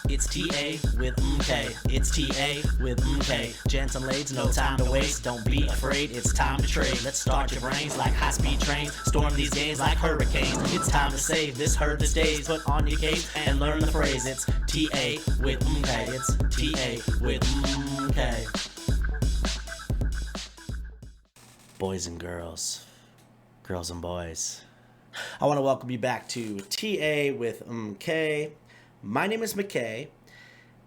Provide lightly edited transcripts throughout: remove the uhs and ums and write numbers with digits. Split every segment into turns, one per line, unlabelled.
It's TA with MK. It's TA with MK. Gents and ladies, no time to waste. Don't be afraid, it's time to trade. Let's start your brains like high-speed trains. Storm these games like hurricanes. It's time to save this herd this days. Put on your cape and learn the phrase. It's TA with MK. It's TA with MK. Boys and girls, girls and boys, I want to welcome you back to TA with MK. My name is McKay,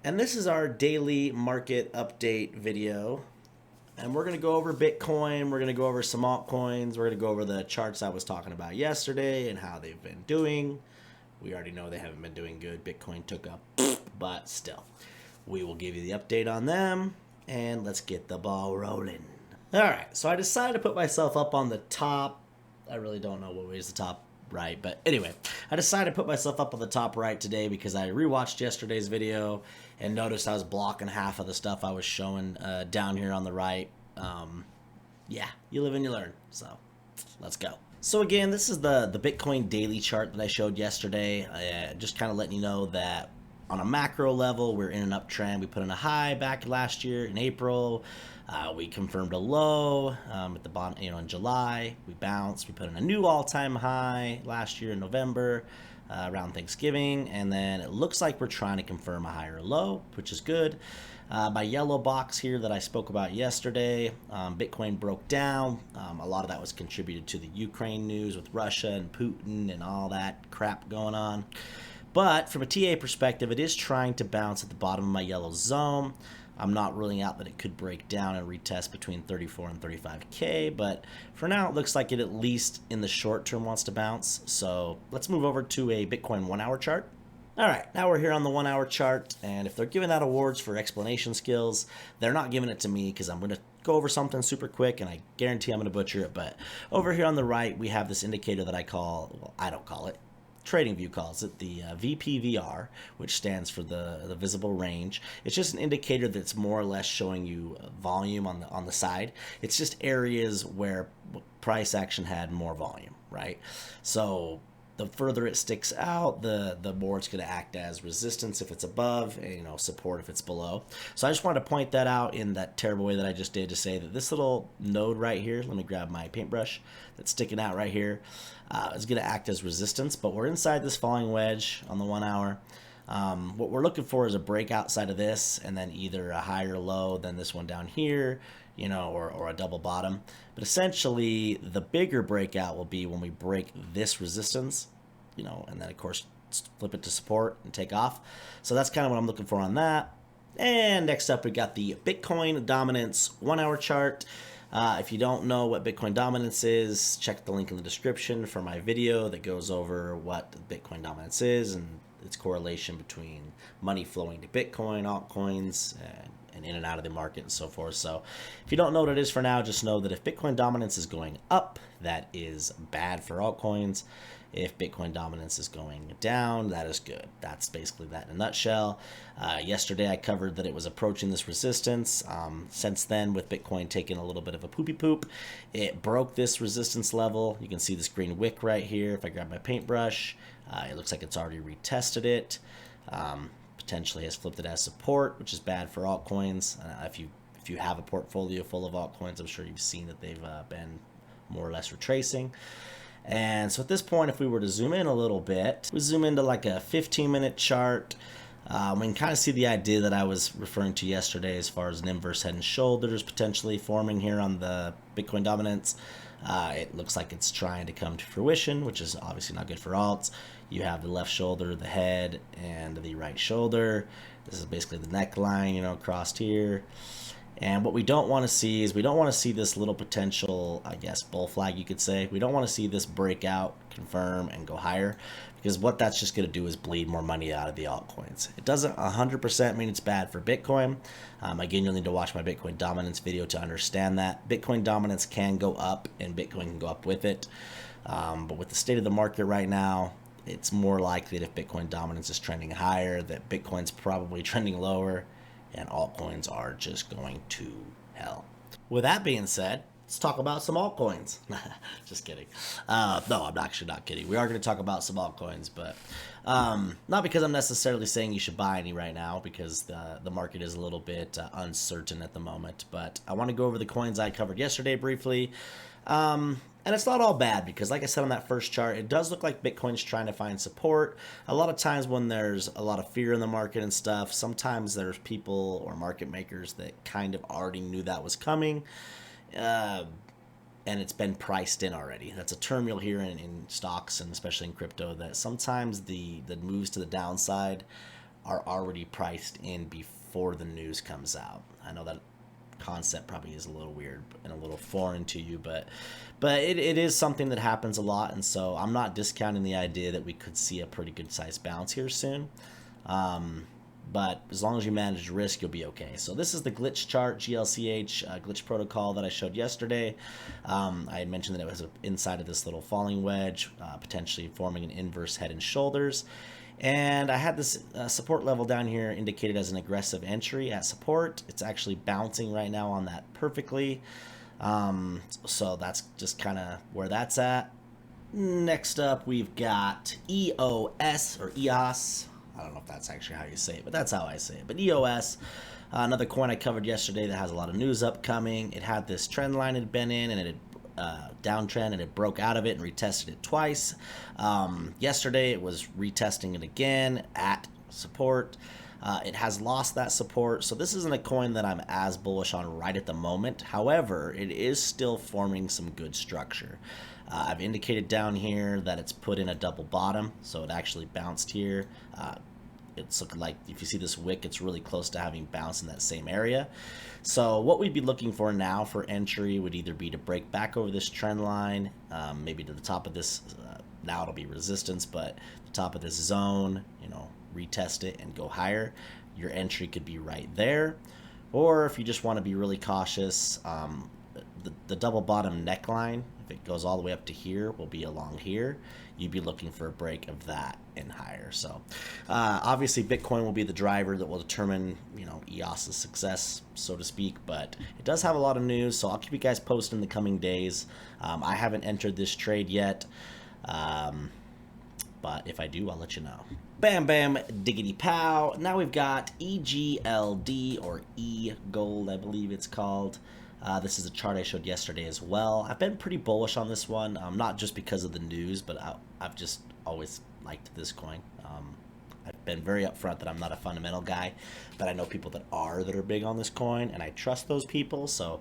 and this is our daily market update video. And we're going to go over Bitcoin, we're going to go over some altcoins, we're going to go over the charts I was talking about yesterday and how they've been doing. We already know they haven't been doing good. Bitcoin took up, but still, we will give you the update on them, and let's get the ball rolling. All right, so I decided to put myself up on the top. I really don't know what way is the top right, but anyway, I decided to put myself up on the top right today because I rewatched yesterday's video and noticed I was blocking half of the stuff I was showing down here on the right. Yeah, you live and you learn, so let's go. So again, this is the Bitcoin daily chart that I showed yesterday. Just kind of letting you know that on a macro level, we're in an uptrend. We put in a high back last year in April. We confirmed a low at the bottom, in July. We bounced. We put in a new all-time high last year in November around Thanksgiving, and then it looks like we're trying to confirm a higher low, which is good. My yellow box here that I spoke about yesterday, Bitcoin broke down. A lot of that was contributed to the Ukraine news with Russia and Putin and all that crap going on. But from a TA perspective, it is trying to bounce at the bottom of my yellow zone. I'm not ruling out that it could break down and retest between 34 and 35K, but for now it looks like it at least in the short term wants to bounce. So let's move over to a Bitcoin 1 hour chart. All right, now we're here on the 1 hour chart, and if they're giving out awards for explanation skills, they're not giving it to me because I'm going to go over something super quick, and I guarantee I'm going to butcher it. But over here on the right, we have this indicator that I call, well, I don't call it, TradingView calls it the VPVR, which stands for the visible range. It's just an indicator that's more or less showing you volume on the side. It's just areas where price action had more volume, right? So the further it sticks out, the more it's going to act as resistance if it's above, and support if it's below. So I just wanted to point that out in that terrible way that I just did to say that this little node right here, let me grab my paintbrush that's sticking out right here, is going to act as resistance, but we're inside this falling wedge on the 1 hour. What we're looking for is a break outside of this, and then either a higher low than this one down here, or a double bottom. But essentially, the bigger breakout will be when we break this resistance, and then of course flip it to support and take off. So that's kind of what I'm looking for on that. And next up, we got the Bitcoin dominance 1 hour chart. If you don't know what Bitcoin dominance is, check the link in the description for my video that goes over what Bitcoin dominance is and its correlation between money flowing to Bitcoin, altcoins, and in and out of the market and so forth. So if you don't know what it is for now, just know that if Bitcoin dominance is going up, that is bad for altcoins. If Bitcoin dominance is going down, that is good. That's basically that in a nutshell. Yesterday I covered that it was approaching this resistance. Since then, with Bitcoin taking a little bit of a poopy poop, it broke this resistance level. You can see this green wick right here. If I grab my paintbrush, it looks like it's already retested it. Potentially has flipped it as support, which is bad for altcoins. If you have a portfolio full of altcoins, I'm sure you've seen that they've been more or less retracing. And so at this point, if we were to zoom in a little bit, we zoom into like a 15-minute chart. We can kind of see the idea that I was referring to yesterday as far as an inverse head and shoulders potentially forming here on the Bitcoin dominance. It looks like it's trying to come to fruition, which is obviously not good for alts. You have the left shoulder, the head, and the right shoulder. This is basically the neckline, crossed here. And what we don't want to see is we don't want to see this little potential, I guess, bull flag, you could say. We don't want to see this break out, confirm, and go higher, because what that's just going to do is bleed more money out of the altcoins. It doesn't 100% mean it's bad for Bitcoin. Again, you'll need to watch my Bitcoin dominance video to understand that. Bitcoin dominance can go up, and Bitcoin can go up with it. But with the state of the market right now, it's more likely that if Bitcoin dominance is trending higher, that Bitcoin's probably trending lower, and altcoins are just going to hell. With that being said, let's talk about some altcoins. Just kidding. No, I'm actually not kidding. We are going to talk about some altcoins, but not because I'm necessarily saying you should buy any right now, because the market is a little bit uncertain at the moment. But I want to go over the coins I covered yesterday briefly. And it's not all bad because, like I said on that first chart, it does look like Bitcoin's trying to find support. A lot of times when there's a lot of fear in the market and stuff, sometimes there's people or market makers that kind of already knew that was coming. And it's been priced in already. That's a term you'll hear in stocks and especially in crypto, that sometimes the moves to the downside are already priced in before the news comes out. I know that concept probably is a little weird and a little foreign to you, but it is something that happens a lot, and so I'm not discounting the idea that we could see a pretty good sized bounce here soon. But as long as you manage risk, you'll be okay. So this is the glitch chart, GLCH, glitch protocol that I showed yesterday. I had mentioned that it was inside of this little falling wedge, potentially forming an inverse head and shoulders. And I had this support level down here indicated as an aggressive entry at support. It's actually bouncing right now on that perfectly. So that's just kind of where that's at. Next up, we've got EOS or EOS. I don't know if that's actually how you say it, but that's how I say it. But EOS, another coin I covered yesterday that has a lot of news upcoming. It had this trend line it had been in, and it had downtrend, and it broke out of it and retested it twice. Yesterday it was retesting it again at support. It has lost that support, so this isn't a coin that I'm as bullish on right at the moment. However, it is still forming some good structure. I've indicated down here that it's put in a double bottom, so it actually bounced here. It's looking like, if you see this wick, it's really close to having bounced in that same area. So what we'd be looking for now for entry would either be to break back over this trend line, maybe to the top of this, now it'll be resistance, but the top of this zone, retest it and go higher. Your entry could be right there. Or if you just want to be really cautious, the double bottom neckline, if it goes all the way up to here, will be along here. You'd be looking for a break of that and higher. So obviously Bitcoin will be the driver that will determine EOS's success, so to speak, but it does have a lot of news, so I'll keep you guys posted in the coming days. I haven't entered this trade yet, but if I do, I'll let you know. Bam bam diggity pow. Now we've got EGLD, or E-Gold, I believe it's called. This is a chart I showed yesterday as well. I've been pretty bullish on this one, not just because of the news, but I've just always liked this coin. I've been very upfront that I'm not a fundamental guy, but I know people that are big on this coin, and I trust those people. So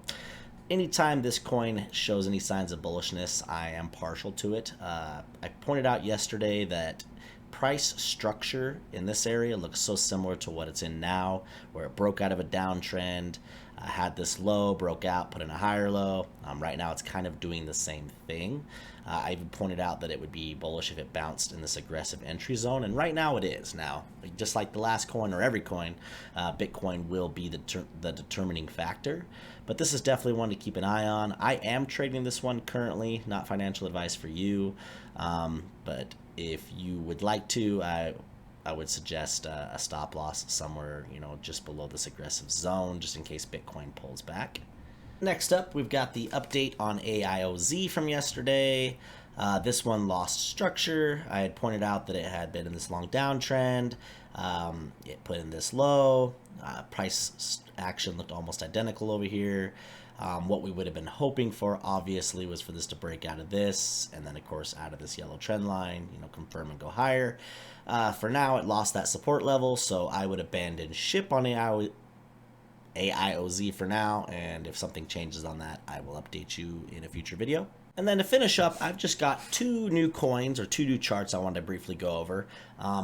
anytime this coin shows any signs of bullishness, I am partial to it. I pointed out yesterday that price structure in this area looks so similar to what it's in now, where it broke out of a downtrend, had this low, broke out, put in a higher low. Right now it's kind of doing the same thing. I even pointed out that it would be bullish if it bounced in this aggressive entry zone, and right now it is. Now, just like the last coin or every coin, Bitcoin will be the determining factor, but this is definitely one to keep an eye on. I am trading this one currently, not financial advice for you, but if you would like to, I would suggest a stop loss somewhere, just below this aggressive zone, just in case Bitcoin pulls back. Next up, we've got the update on AIOZ from yesterday. This one lost structure. I had pointed out that it had been in this long downtrend. It put in this low. Price action looked almost identical over here. What we would have been hoping for, obviously, was for this to break out of this, and then, of course, out of this yellow trend line, confirm and go higher. For now, it lost that support level, so I would abandon ship on AIOZ for now, and if something changes on that, I will update you in a future video. And then to finish up, I've just got two new coins, or two new charts I wanted to briefly go over.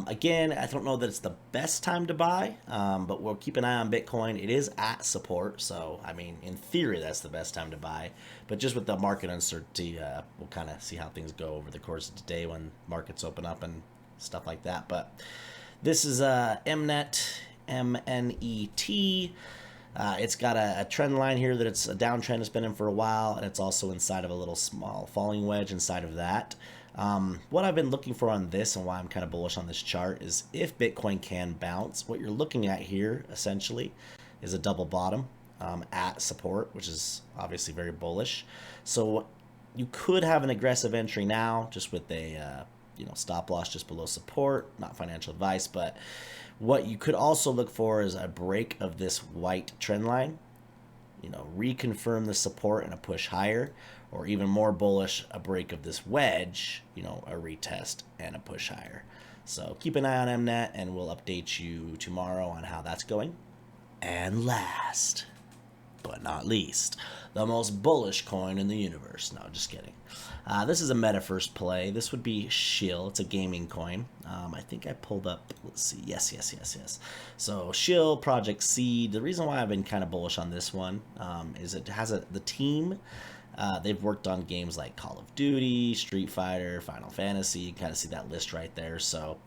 Again, I don't know that it's the best time to buy, but we'll keep an eye on Bitcoin. It is at support, so I mean, in theory, that's the best time to buy. But just with the market uncertainty, we'll kind of see how things go over the course of today when markets open up and stuff like that. But this is MNET, MNET. It's got a trend line here that it's a downtrend it's been in for a while, and it's also inside of a little small falling wedge inside of that. What I've been looking for on this, and why I'm kind of bullish on this chart, is if Bitcoin can bounce, what you're looking at here essentially is a double bottom. at support, which is obviously very bullish. So you could have an aggressive entry now, just with a stop loss just below support. Not financial advice, but what you could also look for is a break of this white trend line. Reconfirm the support and a push higher, or even more bullish, a break of this wedge, a retest and a push higher. So keep an eye on Mnet, and we'll update you tomorrow on how that's going. And last but not least, the most bullish coin in the universe. No, just kidding. This is a meta first play. This would be Shill. It's a gaming coin. I think I pulled up, let's see. Yes. So Shill, Project Seed. The reason why I've been kind of bullish on this one is it has the team. They've worked on games like Call of Duty, Street Fighter, Final Fantasy. You kind of see that list right there. So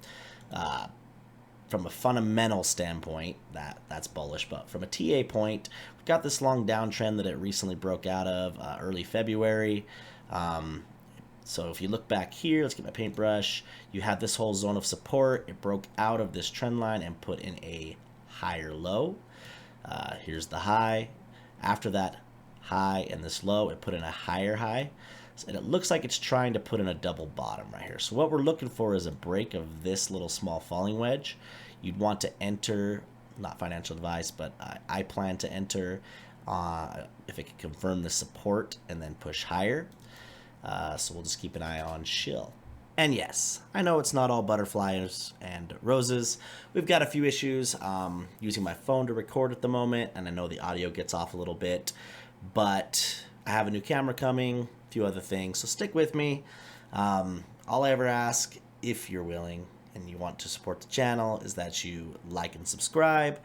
from a fundamental standpoint, that's bullish. But from a TA point, we've got this long downtrend that it recently broke out of early February. So if you look back here, let's get my paintbrush. You have this whole zone of support. It broke out of this trend line and put in a higher low. Here's the high. After that high and this low, it put in a higher high. And it looks like it's trying to put in a double bottom right here. So what we're looking for is a break of this little small falling wedge. You'd want to enter, not financial advice, but I plan to enter if it can confirm the support and then push higher. So we'll just keep an eye on Shill. And yes, I know it's not all butterflies and roses. We've got a few issues using my phone to record at the moment, and I know the audio gets off a little bit, but I have a new camera coming, a few other things, so stick with me. All I ever ask, if you're willing and you want to support the channel, is that you like and subscribe.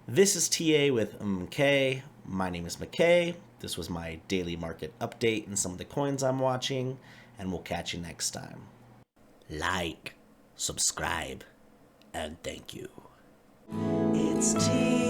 This is TA with MK. My name is McKay. This was my daily market update and some of the coins I'm watching, and we'll catch you next time. Like, subscribe, and thank you. It's TA.